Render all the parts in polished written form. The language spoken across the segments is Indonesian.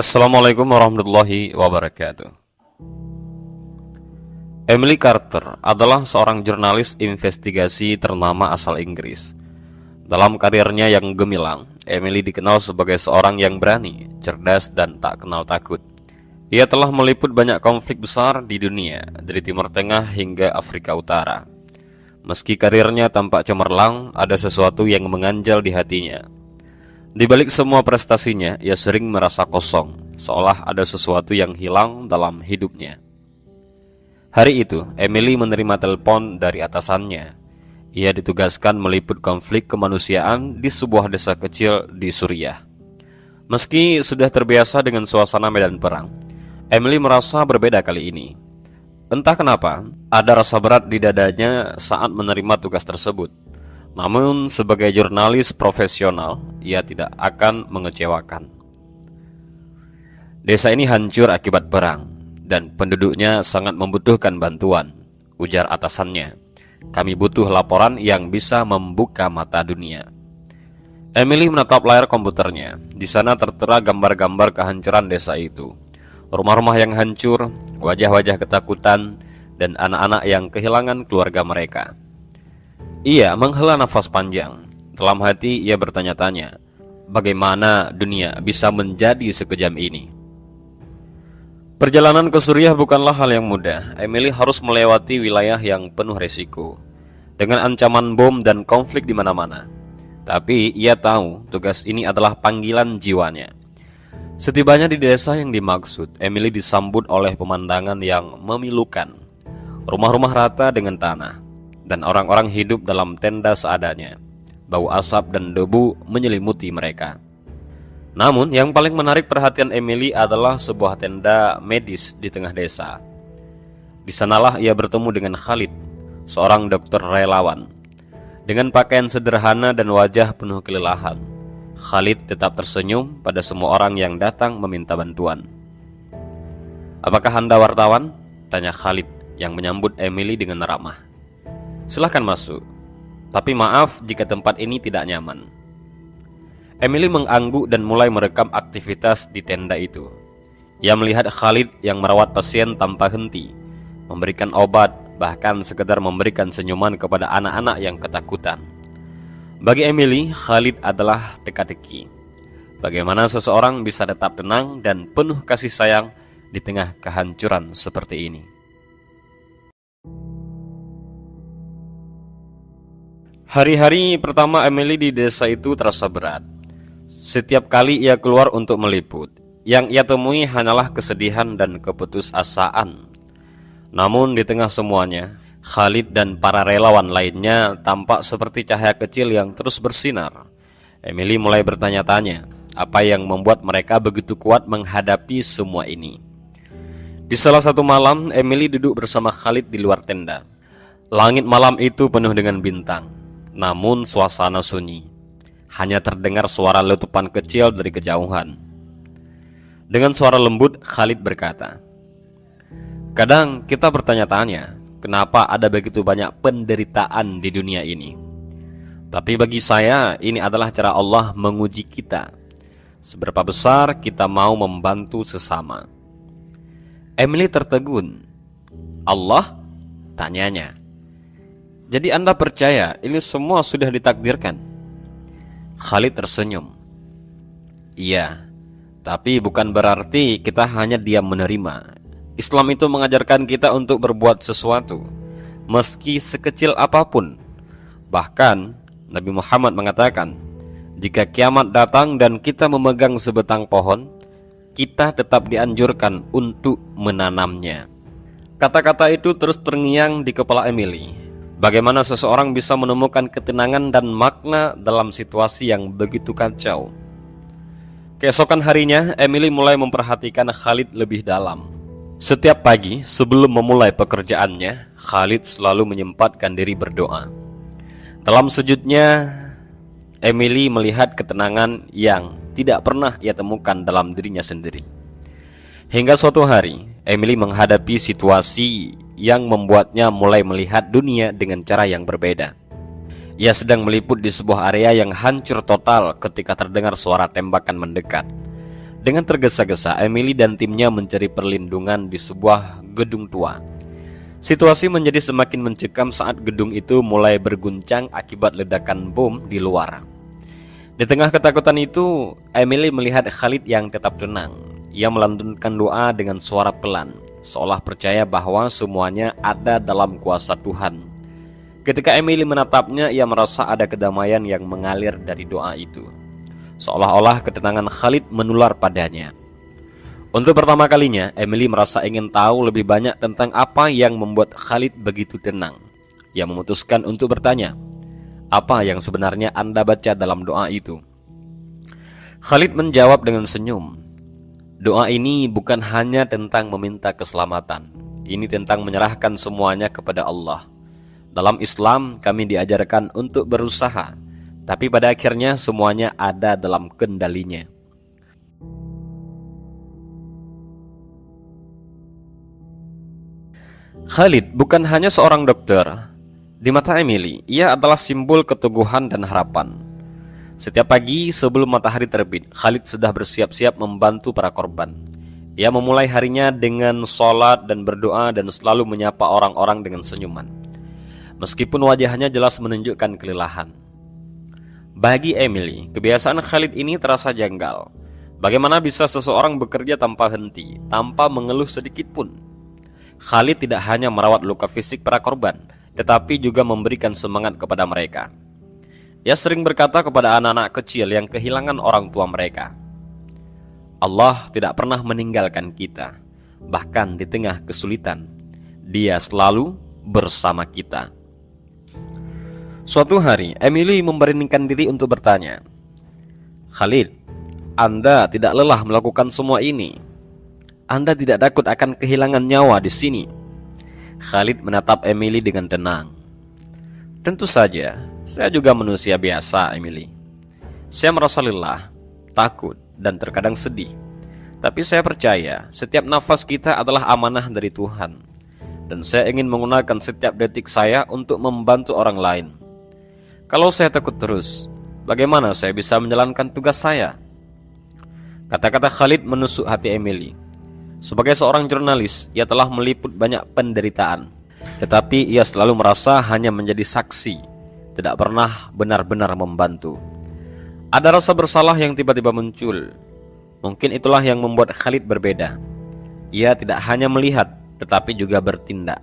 Assalamualaikum warahmatullahi wabarakatuh. Emily Carter adalah seorang jurnalis investigasi ternama asal Inggris. Dalam karirnya yang gemilang, Emily dikenal sebagai seorang yang berani, cerdas, dan tak kenal takut. Ia telah meliput banyak konflik besar di dunia, dari Timur Tengah hingga Afrika Utara. Meski karirnya tampak cemerlang, ada sesuatu yang mengganjal di hatinya. Di balik semua prestasinya, ia sering merasa kosong, seolah ada sesuatu yang hilang dalam hidupnya. Hari itu, Emily menerima telepon dari atasannya. Ia ditugaskan meliput konflik kemanusiaan di sebuah desa kecil di Suriah. Meski sudah terbiasa dengan suasana medan perang, Emily merasa berbeda kali ini. Entah kenapa, ada rasa berat di dadanya saat menerima tugas tersebut. Namun sebagai jurnalis profesional, ia tidak akan mengecewakan. Desa ini hancur akibat perang, dan penduduknya sangat membutuhkan bantuan, ujar atasannya. Kami butuh laporan yang bisa membuka mata dunia. Emily menatap layar komputernya. Di sana tertera gambar-gambar kehancuran desa itu. Rumah-rumah yang hancur, wajah-wajah ketakutan, dan anak-anak yang kehilangan keluarga mereka. Ia menghela nafas panjang. Dalam hati ia bertanya-tanya, bagaimana dunia bisa menjadi sekejam ini? Perjalanan ke Suriah bukanlah hal yang mudah. Emily harus melewati wilayah yang penuh resiko, dengan ancaman bom dan konflik di mana-mana. Tapi ia tahu tugas ini adalah panggilan jiwanya. Setibanya di desa yang dimaksud, Emily disambut oleh pemandangan yang memilukan. Rumah-rumah rata dengan tanah, dan orang-orang hidup dalam tenda seadanya. Bau asap dan debu menyelimuti mereka. Namun yang paling menarik perhatian Emily adalah sebuah tenda medis di tengah desa. Di sanalah ia bertemu dengan Khalid, seorang dokter relawan. Dengan pakaian sederhana dan wajah penuh kelelahan, Khalid tetap tersenyum pada semua orang yang datang meminta bantuan. "Apakah Anda wartawan?" tanya Khalid yang menyambut Emily dengan ramah. "Silahkan masuk, tapi maaf jika tempat ini tidak nyaman." Emily mengangguk dan mulai merekam aktivitas di tenda itu. Ia melihat Khalid yang merawat pasien tanpa henti, memberikan obat, bahkan sekedar memberikan senyuman kepada anak-anak yang ketakutan. Bagi Emily, Khalid adalah teka-teki. Bagaimana seseorang bisa tetap tenang dan penuh kasih sayang di tengah kehancuran seperti ini? Hari-hari pertama Emily di desa itu terasa berat. Setiap kali ia keluar untuk meliput, yang ia temui hanyalah kesedihan dan keputusasaan. Namun di tengah semuanya, Khalid dan para relawan lainnya tampak seperti cahaya kecil yang terus bersinar. Emily mulai bertanya-tanya, apa yang membuat mereka begitu kuat menghadapi semua ini. Di salah satu malam, Emily duduk bersama Khalid di luar tenda. Langit malam itu penuh dengan bintang, namun suasana sunyi. Hanya terdengar suara letupan kecil dari kejauhan. Dengan suara lembut, Khalid berkata, "Kadang kita bertanya-tanya, kenapa ada begitu banyak penderitaan di dunia ini? Tapi bagi saya, ini adalah cara Allah menguji kita. Seberapa besar kita mau membantu sesama." Emily tertegun. "Allah?" tanyanya. "Jadi Anda percaya ini semua sudah ditakdirkan?" Khalid tersenyum. "Iya, tapi bukan berarti kita hanya diam menerima. Islam itu mengajarkan kita untuk berbuat sesuatu, meski sekecil apapun. Bahkan Nabi Muhammad mengatakan, jika kiamat datang dan kita memegang sebatang pohon, kita tetap dianjurkan untuk menanamnya." Kata-kata itu terus terngiang di kepala Emily. Bagaimana seseorang bisa menemukan ketenangan dan makna dalam situasi yang begitu kacau? Keesokan harinya, Emily mulai memperhatikan Khalid lebih dalam. Setiap pagi sebelum memulai pekerjaannya, Khalid selalu menyempatkan diri berdoa. Dalam sujudnya, Emily melihat ketenangan yang tidak pernah ia temukan dalam dirinya sendiri. Hingga suatu hari, Emily menghadapi situasi yang membuatnya mulai melihat dunia dengan cara yang berbeda. Ia sedang meliput di sebuah area yang hancur total ketika terdengar suara tembakan mendekat. Dengan tergesa-gesa, Emily dan timnya mencari perlindungan di sebuah gedung tua. Situasi menjadi semakin mencekam saat gedung itu mulai berguncang akibat ledakan bom di luar. Di tengah ketakutan itu, Emily melihat Khalid yang tetap tenang. Ia melantunkan doa dengan suara pelan, seolah percaya bahwa semuanya ada dalam kuasa Tuhan. Ketika Emily menatapnya, ia merasa ada kedamaian yang mengalir dari doa itu. Seolah-olah ketenangan Khalid menular padanya. Untuk pertama kalinya, Emily merasa ingin tahu lebih banyak tentang apa yang membuat Khalid begitu tenang. Ia memutuskan untuk bertanya, apa yang sebenarnya Anda baca dalam doa itu? Khalid menjawab dengan senyum, doa ini bukan hanya tentang meminta keselamatan. Ini tentang menyerahkan semuanya kepada Allah. Dalam Islam, kami diajarkan untuk berusaha, tapi pada akhirnya semuanya ada dalam kendalinya. Khalid bukan hanya seorang dokter. Di mata Emily, ia adalah simbol keteguhan dan harapan. Setiap pagi sebelum matahari terbit, Khalid sudah bersiap-siap membantu para korban. Ia memulai harinya dengan sholat dan berdoa dan selalu menyapa orang-orang dengan senyuman. Meskipun wajahnya jelas menunjukkan kelelahan. Bagi Emily, kebiasaan Khalid ini terasa janggal. Bagaimana bisa seseorang bekerja tanpa henti, tanpa mengeluh sedikit pun? Khalid tidak hanya merawat luka fisik para korban, tetapi juga memberikan semangat kepada mereka. Ia sering berkata kepada anak-anak kecil yang kehilangan orang tua mereka, Allah tidak pernah meninggalkan kita, bahkan di tengah kesulitan, Dia selalu bersama kita. Suatu hari, Emily memberanikan diri untuk bertanya, Khalid, Anda tidak lelah melakukan semua ini? Anda tidak takut akan kehilangan nyawa di sini? Khalid menatap Emily dengan tenang. Tentu saja, saya juga manusia biasa, Emily. Saya merasa lelah, takut, dan terkadang sedih. Tapi saya percaya setiap nafas kita adalah amanah dari Tuhan. Dan saya ingin menggunakan setiap detik saya untuk membantu orang lain. Kalau saya takut terus, bagaimana saya bisa menjalankan tugas saya? Kata-kata Khalid menusuk hati Emily. Sebagai seorang jurnalis, ia telah meliput banyak penderitaan. Tetapi ia selalu merasa hanya menjadi saksi, tidak pernah benar-benar membantu. Ada rasa bersalah yang tiba-tiba muncul. Mungkin itulah yang membuat Khalid berbeda. Ia tidak hanya melihat, tetapi juga bertindak.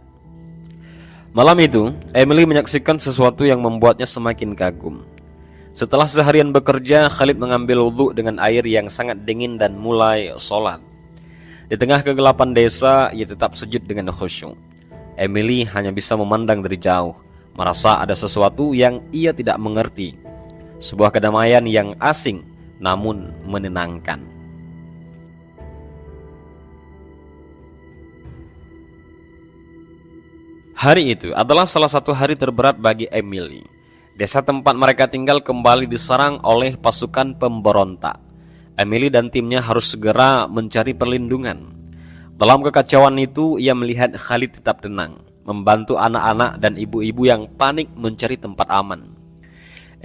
Malam itu, Emily menyaksikan sesuatu yang membuatnya semakin kagum. Setelah seharian bekerja, Khalid mengambil wudhu dengan air yang sangat dingin dan mulai sholat. Di tengah kegelapan desa, ia tetap sujud dengan khusyuk. Emily hanya bisa memandang dari jauh, merasa ada sesuatu yang ia tidak mengerti. Sebuah kedamaian yang asing, namun menenangkan. Hari itu adalah salah satu hari terberat bagi Emily. Desa tempat mereka tinggal kembali diserang oleh pasukan pemberontak. Emily dan timnya harus segera mencari perlindungan. Dalam kekacauan itu, ia melihat Khalid tetap tenang, membantu anak-anak dan ibu-ibu yang panik mencari tempat aman.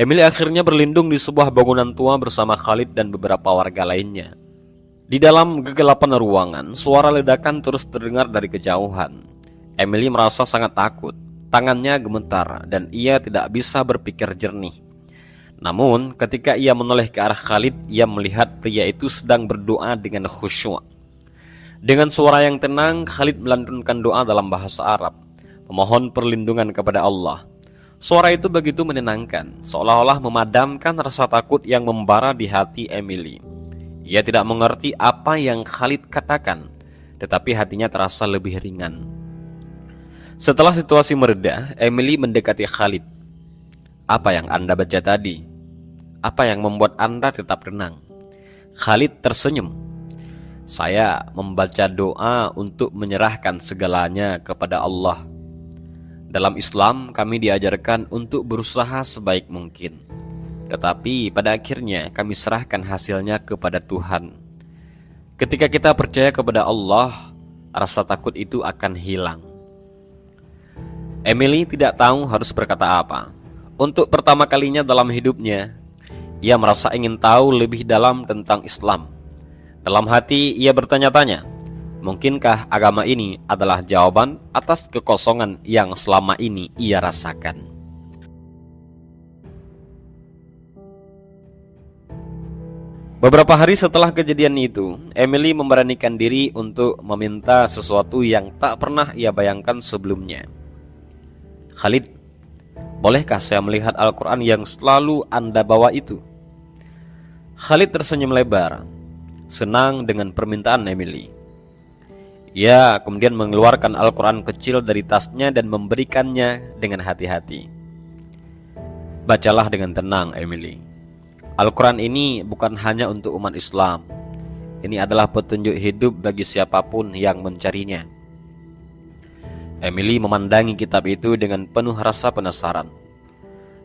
Emily akhirnya berlindung di sebuah bangunan tua bersama Khalid dan beberapa warga lainnya. Di dalam kegelapan ruangan, suara ledakan terus terdengar dari kejauhan. Emily merasa sangat takut, tangannya gemetar dan ia tidak bisa berpikir jernih. Namun ketika ia menoleh ke arah Khalid, ia melihat pria itu sedang berdoa dengan khusyuk. Dengan suara yang tenang, Khalid melantunkan doa dalam bahasa Arab, memohon perlindungan kepada Allah. Suara itu begitu menenangkan, seolah-olah memadamkan rasa takut yang membara di hati Emily. Ia tidak mengerti apa yang Khalid katakan, tetapi hatinya terasa lebih ringan. Setelah situasi mereda, Emily mendekati Khalid. Apa yang Anda baca tadi? Apa yang membuat Anda tetap tenang? Khalid tersenyum. Saya membaca doa untuk menyerahkan segalanya kepada Allah. Dalam Islam, kami diajarkan untuk berusaha sebaik mungkin. Tetapi pada akhirnya kami serahkan hasilnya kepada Tuhan. Ketika kita percaya kepada Allah, rasa takut itu akan hilang. Emily tidak tahu harus berkata apa. Untuk pertama kalinya dalam hidupnya, ia merasa ingin tahu lebih dalam tentang Islam. Dalam hati ia bertanya-tanya, mungkinkah agama ini adalah jawaban atas kekosongan yang selama ini ia rasakan? Beberapa hari setelah kejadian itu, Emily memberanikan diri untuk meminta sesuatu yang tak pernah ia bayangkan sebelumnya. Khalid, bolehkah saya melihat Al-Quran yang selalu Anda bawa itu? Khalid tersenyum lebar, senang dengan permintaan Emily. Ia kemudian mengeluarkan Al-Quran kecil dari tasnya dan memberikannya dengan hati-hati. Bacalah dengan tenang, Emily. Al-Quran ini bukan hanya untuk umat Islam. Ini adalah petunjuk hidup bagi siapapun yang mencarinya. Emily memandangi kitab itu dengan penuh rasa penasaran.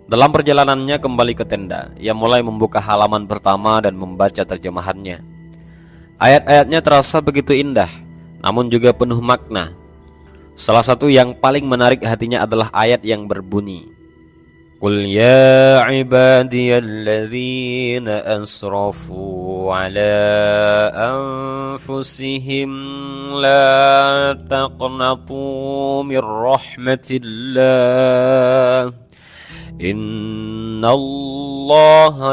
Dalam perjalanannya kembali ke tenda, ia mulai membuka halaman pertama dan membaca terjemahannya. Ayat-ayatnya terasa begitu indah, namun juga penuh makna. Salah satu yang paling menarik hatinya adalah ayat yang berbunyi, Qul ya ibadiyalladzina asrafu ala anfusihim la taqnatu min rahmatillah innallaha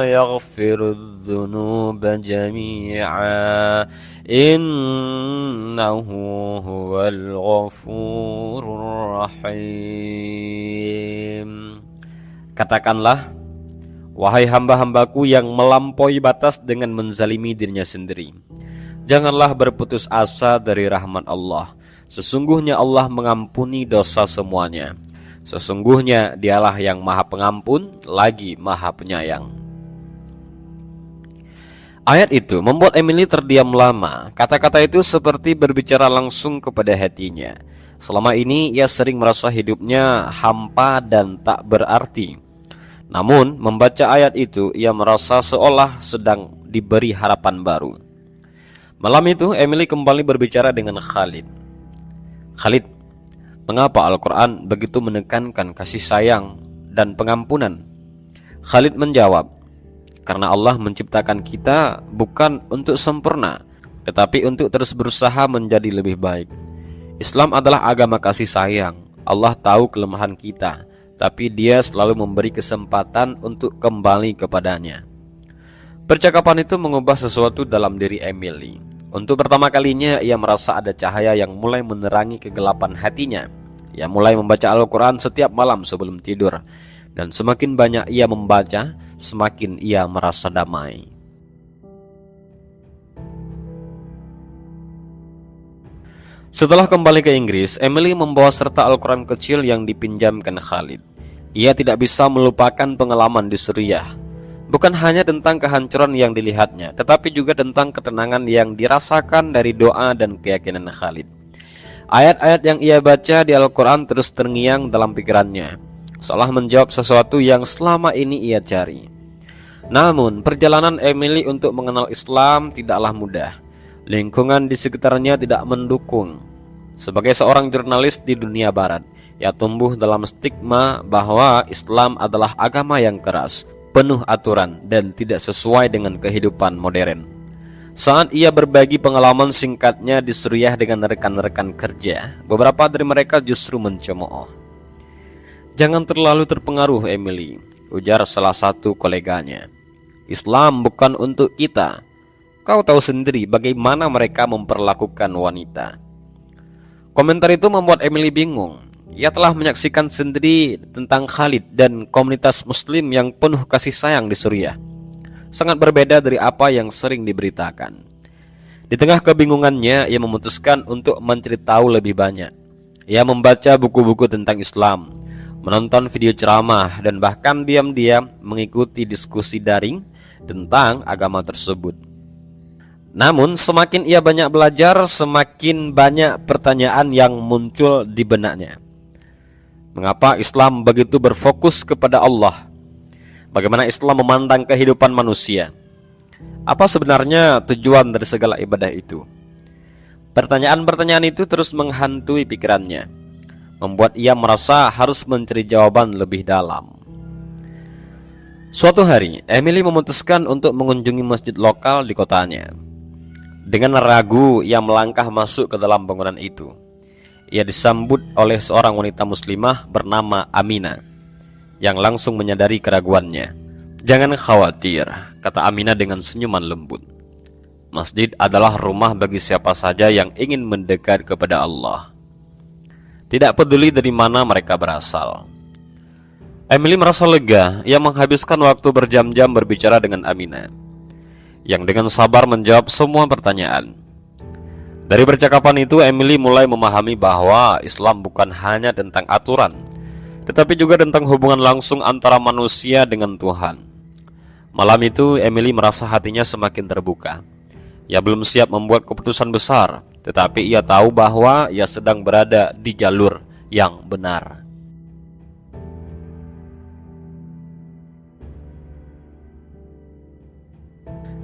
yaghfirudz dzunuba jami'a innahu huwal ghafurur rahim. Katakanlah, wahai hamba-hambaku yang melampaui batas dengan menzalimi dirinya sendiri, janganlah berputus asa dari rahmat Allah. Sesungguhnya Allah mengampuni dosa semuanya. Sesungguhnya Dialah yang Maha Pengampun lagi Maha Penyayang. Ayat itu membuat Emily terdiam lama. Kata-kata itu seperti berbicara langsung kepada hatinya. Selama ini ia sering merasa hidupnya hampa dan tak berarti. Namun membaca ayat itu ia merasa seolah sedang diberi harapan baru. Malam itu Emily kembali berbicara dengan Khalid. Khalid, mengapa Al-Quran begitu menekankan kasih sayang dan pengampunan? Khalid menjawab, karena Allah menciptakan kita bukan untuk sempurna, tetapi untuk terus berusaha menjadi lebih baik. Islam adalah agama kasih sayang. Allah tahu kelemahan kita, tapi Dia selalu memberi kesempatan untuk kembali kepadanya. Percakapan itu mengubah sesuatu dalam diri Emily. Untuk pertama kalinya ia merasa ada cahaya yang mulai menerangi kegelapan hatinya. Ia mulai membaca Al-Quran setiap malam sebelum tidur, dan semakin banyak ia membaca, semakin ia merasa damai. Setelah kembali ke Inggris, Emily membawa serta Al-Quran kecil yang dipinjamkan Khalid. Ia tidak bisa melupakan pengalaman di Suriah. Bukan hanya tentang kehancuran yang dilihatnya, tetapi juga tentang ketenangan yang dirasakan dari doa dan keyakinan Khalid. Ayat-ayat yang ia baca di Al-Quran terus terngiang dalam pikirannya, seolah menjawab sesuatu yang selama ini ia cari. Namun, perjalanan Emily untuk mengenal Islam tidaklah mudah. Lingkungan di sekitarnya tidak mendukung. Sebagai seorang jurnalis di dunia barat, ia tumbuh dalam stigma bahwa Islam adalah agama yang keras, penuh aturan, dan tidak sesuai dengan kehidupan modern. Saat ia berbagi pengalaman singkatnya di Suriah dengan rekan-rekan kerja, beberapa dari mereka justru mencemooh. "Jangan terlalu terpengaruh, Emily," ujar salah satu koleganya. "Islam bukan untuk kita. Kau tahu sendiri bagaimana mereka memperlakukan wanita." Komentar itu membuat Emily bingung. Ia telah menyaksikan sendiri tentang Khalid dan komunitas muslim yang penuh kasih sayang di Suriah. Sangat berbeda dari apa yang sering diberitakan. Di tengah kebingungannya, ia memutuskan untuk mencari tahu lebih banyak. Ia membaca buku-buku tentang Islam, menonton video ceramah, dan bahkan diam-diam mengikuti diskusi daring tentang agama tersebut. Namun semakin ia banyak belajar, semakin banyak pertanyaan yang muncul di benaknya. Mengapa Islam begitu berfokus kepada Allah? Bagaimana Islam memandang kehidupan manusia? Apa sebenarnya tujuan dari segala ibadah itu? Pertanyaan-pertanyaan itu terus menghantui pikirannya, membuat ia merasa harus mencari jawaban lebih dalam. Suatu hari, Emily memutuskan untuk mengunjungi masjid lokal di kotanya. Dengan ragu, ia melangkah masuk ke dalam bangunan itu. Ia disambut oleh seorang wanita muslimah bernama Aminah, yang langsung menyadari keraguannya. "Jangan khawatir," kata Aminah dengan senyuman lembut. "Masjid adalah rumah bagi siapa saja yang ingin mendekat kepada Allah, tidak peduli dari mana mereka berasal." Emily merasa lega. Ia menghabiskan waktu berjam-jam berbicara dengan Aminah, yang dengan sabar menjawab semua pertanyaan. Dari percakapan itu, Emily mulai memahami bahwa Islam bukan hanya tentang aturan, tetapi juga tentang hubungan langsung antara manusia dengan Tuhan. Malam itu, Emily merasa hatinya semakin terbuka. Ia belum siap membuat keputusan besar, tetapi ia tahu bahwa ia sedang berada di jalur yang benar.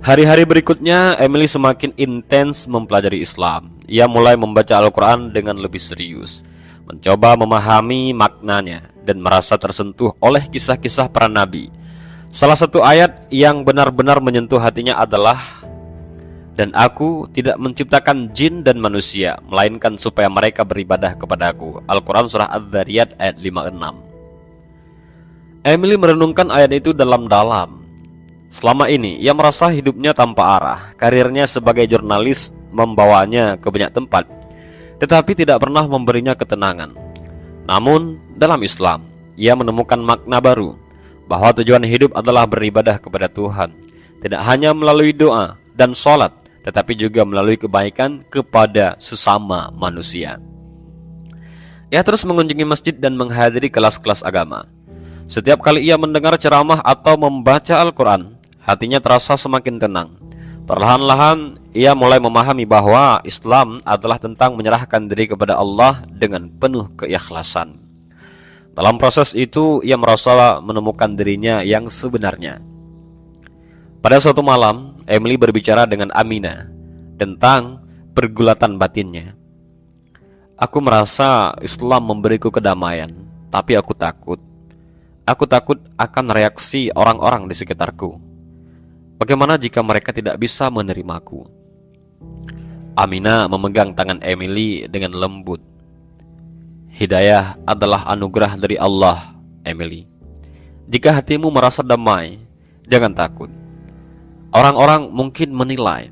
Hari-hari berikutnya, Emily semakin intens mempelajari Islam. Ia mulai membaca Al-Quran dengan lebih serius, mencoba memahami maknanya, dan merasa tersentuh oleh kisah-kisah para nabi. Salah satu ayat yang benar-benar menyentuh hatinya adalah, "Dan aku tidak menciptakan jin dan manusia, melainkan supaya mereka beribadah kepadaku." Al-Quran Surah Adz-Dzariyat ayat 56. Emily merenungkan ayat itu dalam-dalam. Selama ini, ia merasa hidupnya tanpa arah. Karirnya sebagai jurnalis membawanya ke banyak tempat, tetapi tidak pernah memberinya ketenangan. Namun, dalam Islam, ia menemukan makna baru, bahwa tujuan hidup adalah beribadah kepada Tuhan, tidak hanya melalui doa dan sholat, tetapi juga melalui kebaikan kepada sesama manusia. Ia terus mengunjungi masjid dan menghadiri kelas-kelas agama. Setiap kali ia mendengar ceramah atau membaca Al-Quran, hatinya terasa semakin tenang. Perlahan-lahan ia mulai memahami bahwa Islam adalah tentang menyerahkan diri kepada Allah dengan penuh keikhlasan. Dalam proses itu, ia merasa menemukan dirinya yang sebenarnya. Pada suatu malam, Emily berbicara dengan Aminah tentang pergulatan batinnya. "Aku merasa Islam memberiku kedamaian, tapi aku takut. Aku takut akan reaksi orang-orang di sekitarku. Bagaimana jika mereka tidak bisa menerimaku?" Aminah memegang tangan Emily dengan lembut. "Hidayah adalah anugerah dari Allah, Emily. Jika hatimu merasa damai, jangan takut. Orang-orang mungkin menilai,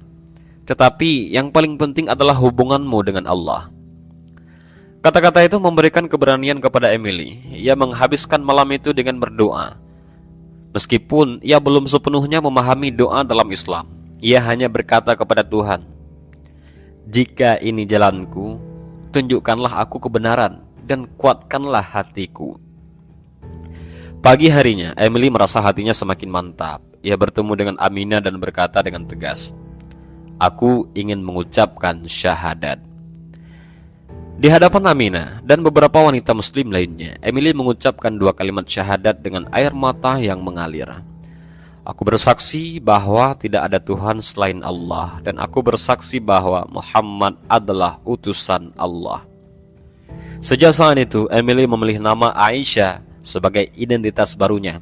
tetapi yang paling penting adalah hubunganmu dengan Allah." Kata-kata itu memberikan keberanian kepada Emily. Ia menghabiskan malam itu dengan berdoa. Meskipun ia belum sepenuhnya memahami doa dalam Islam, ia hanya berkata kepada Tuhan, "Jika ini jalanku, tunjukkanlah aku kebenaran dan kuatkanlah hatiku." Pagi harinya, Emily merasa hatinya semakin mantap. Ia bertemu dengan Aminah dan berkata dengan tegas, "Aku ingin mengucapkan syahadat." Di hadapan Aminah dan beberapa wanita muslim lainnya, Emily mengucapkan 2 kalimat syahadat dengan air mata yang mengalir. "Aku bersaksi bahwa tidak ada Tuhan selain Allah, dan aku bersaksi bahwa Muhammad adalah utusan Allah." Sejak saat itu, Emily memilih nama Aisyah sebagai identitas barunya.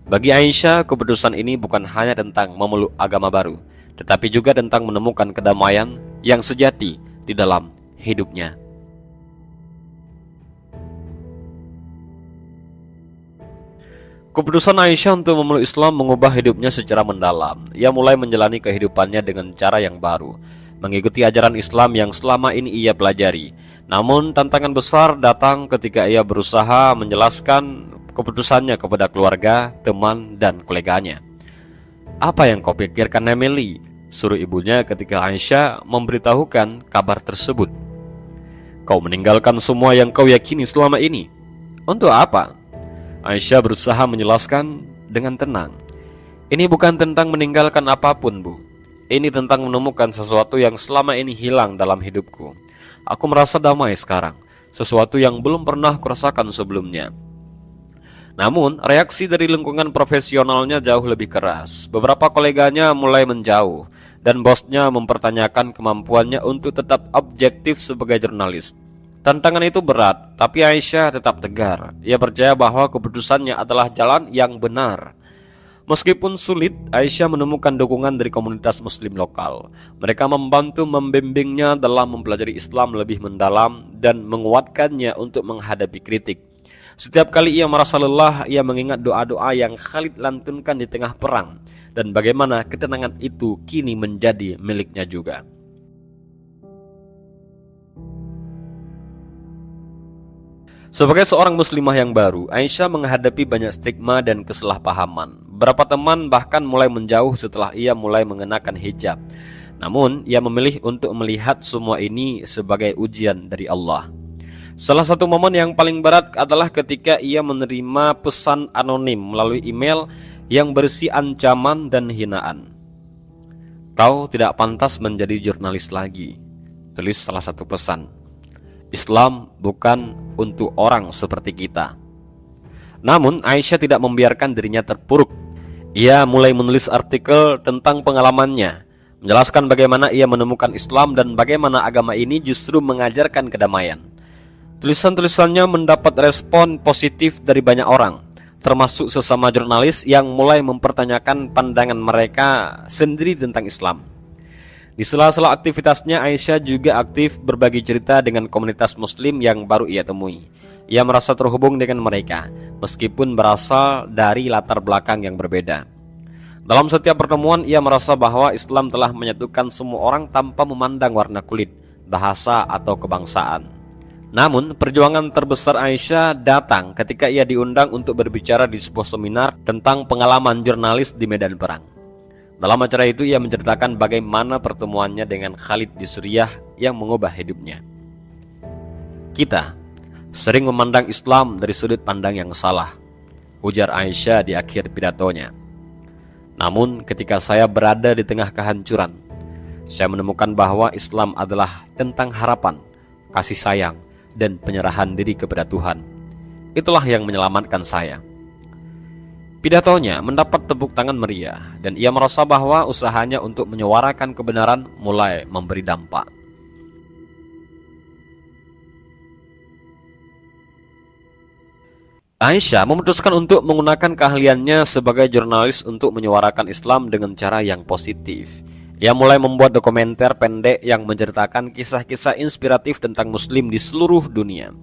Bagi Aisyah, keputusan ini bukan hanya tentang memeluk agama baru, tetapi juga tentang menemukan kedamaian yang sejati di dalam hidupnya. Keputusan Aisyah untuk memeluk Islam mengubah hidupnya secara mendalam. Ia mulai menjalani kehidupannya dengan cara yang baru, mengikuti ajaran Islam yang selama ini ia pelajari. Namun tantangan besar datang ketika ia berusaha menjelaskan keputusannya kepada keluarga, teman, dan koleganya. "Apa yang kau pikirkan, Emily?" suruh ibunya ketika Aisyah memberitahukan kabar tersebut. "Kau meninggalkan semua yang kau yakini selama ini. Untuk apa?" Aisyah berusaha menjelaskan dengan tenang. "Ini bukan tentang meninggalkan apapun, Bu. Ini tentang menemukan sesuatu yang selama ini hilang dalam hidupku. Aku merasa damai sekarang, sesuatu yang belum pernah kurasakan sebelumnya." Namun, reaksi dari lingkungan profesionalnya jauh lebih keras. Beberapa koleganya mulai menjauh, dan bosnya mempertanyakan kemampuannya untuk tetap objektif sebagai jurnalis. Tantangan itu berat, tapi Aisyah tetap tegar. Ia percaya bahwa keputusannya adalah jalan yang benar. Meskipun sulit, Aisyah menemukan dukungan dari komunitas muslim lokal. Mereka membantu membimbingnya dalam mempelajari Islam lebih mendalam dan menguatkannya untuk menghadapi kritik. Setiap kali ia merasa lelah, ia mengingat doa-doa yang Khalid lantunkan di tengah perang dan bagaimana ketenangan itu kini menjadi miliknya juga. Sebagai seorang muslimah yang baru, Aisyah menghadapi banyak stigma dan kesalahpahaman. Beberapa teman bahkan mulai menjauh setelah ia mulai mengenakan hijab. Namun, ia memilih untuk melihat semua ini sebagai ujian dari Allah. Salah satu momen yang paling berat adalah ketika ia menerima pesan anonim melalui email yang berisi ancaman dan hinaan. "Kau tidak pantas menjadi jurnalis lagi," tulis salah satu pesan. "Islam bukan untuk orang seperti kita." Namun Aisyah tidak membiarkan dirinya terpuruk. Ia mulai menulis artikel tentang pengalamannya, menjelaskan bagaimana ia menemukan Islam dan bagaimana agama ini justru mengajarkan kedamaian. Tulisan-tulisannya mendapat respon positif dari banyak orang, termasuk sesama jurnalis yang mulai mempertanyakan pandangan mereka sendiri tentang Islam. Di sela-sela aktivitasnya, Aisyah juga aktif berbagi cerita dengan komunitas muslim yang baru ia temui. Ia merasa terhubung dengan mereka, meskipun berasal dari latar belakang yang berbeda. Dalam setiap pertemuan, ia merasa bahwa Islam telah menyatukan semua orang tanpa memandang warna kulit, bahasa, atau kebangsaan. Namun, perjuangan terbesar Aisyah datang ketika ia diundang untuk berbicara di sebuah seminar tentang pengalaman jurnalis di medan perang. Dalam acara itu ia menceritakan bagaimana pertemuannya dengan Khalid di Suriah yang mengubah hidupnya. "Kita sering memandang Islam dari sudut pandang yang salah," ujar Aisyah di akhir pidatonya. "Namun ketika saya berada di tengah kehancuran, saya menemukan bahwa Islam adalah tentang harapan, kasih sayang, dan penyerahan diri kepada Tuhan. Itulah yang menyelamatkan saya." Pidatonya mendapat tepuk tangan meriah dan ia merasa bahwa usahanya untuk menyuarakan kebenaran mulai memberi dampak. Aisyah memutuskan untuk menggunakan keahliannya sebagai jurnalis untuk menyuarakan Islam dengan cara yang positif. Ia mulai membuat dokumenter pendek yang menceritakan kisah-kisah inspiratif tentang Muslim di seluruh dunia.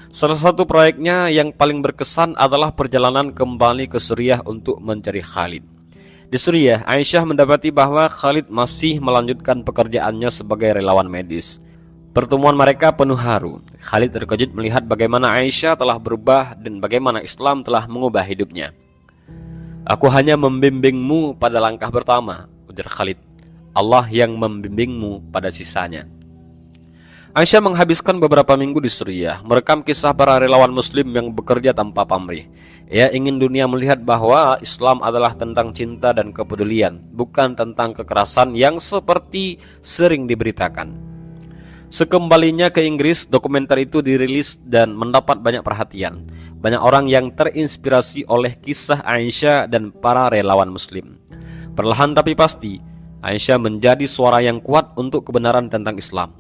Salah satu proyeknya yang paling berkesan adalah perjalanan kembali ke Suriah untuk mencari Khalid. Di Suriah, Aisyah mendapati bahwa Khalid masih melanjutkan pekerjaannya sebagai relawan medis. Pertemuan mereka penuh haru. Khalid terkejut melihat bagaimana Aisyah telah berubah dan bagaimana Islam telah mengubah hidupnya. "Aku hanya membimbingmu pada langkah pertama," ujar Khalid. "Allah yang membimbingmu pada sisanya." Aisyah menghabiskan beberapa minggu di Suriah, merekam kisah para relawan muslim yang bekerja tanpa pamrih. Ia ingin dunia melihat bahwa Islam adalah tentang cinta dan kepedulian, bukan tentang kekerasan yang seperti sering diberitakan. Sekembalinya ke Inggris, dokumenter itu dirilis dan mendapat banyak perhatian. Banyak orang yang terinspirasi oleh kisah Aisyah dan para relawan muslim. Perlahan tapi pasti, Aisyah menjadi suara yang kuat untuk kebenaran tentang Islam,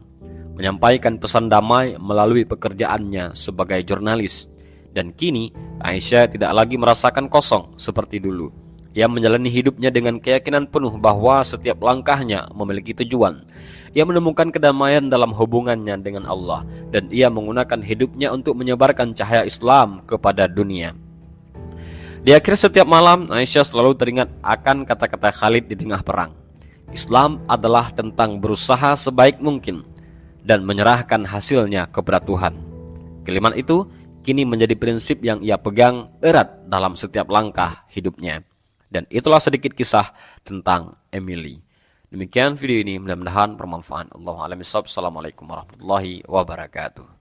menyampaikan pesan damai melalui pekerjaannya sebagai jurnalis. Dan kini Aisyah tidak lagi merasakan kosong seperti dulu. Ia menjalani hidupnya dengan keyakinan penuh bahwa setiap langkahnya memiliki tujuan. Ia menemukan kedamaian dalam hubungannya dengan Allah, dan ia menggunakan hidupnya untuk menyebarkan cahaya Islam kepada dunia. Di akhir setiap malam, Aisyah selalu teringat akan kata-kata Khalid di tengah perang. Islam adalah tentang berusaha sebaik mungkin dan menyerahkan hasilnya kepada Tuhan. Kalimat itu kini menjadi prinsip yang ia pegang erat dalam setiap langkah hidupnya. Dan itulah sedikit kisah tentang Emily. Demikian video ini, mudah-mudahan bermanfaat. Allahu a'lam bishawab. Assalamualaikum warahmatullahi wabarakatuh.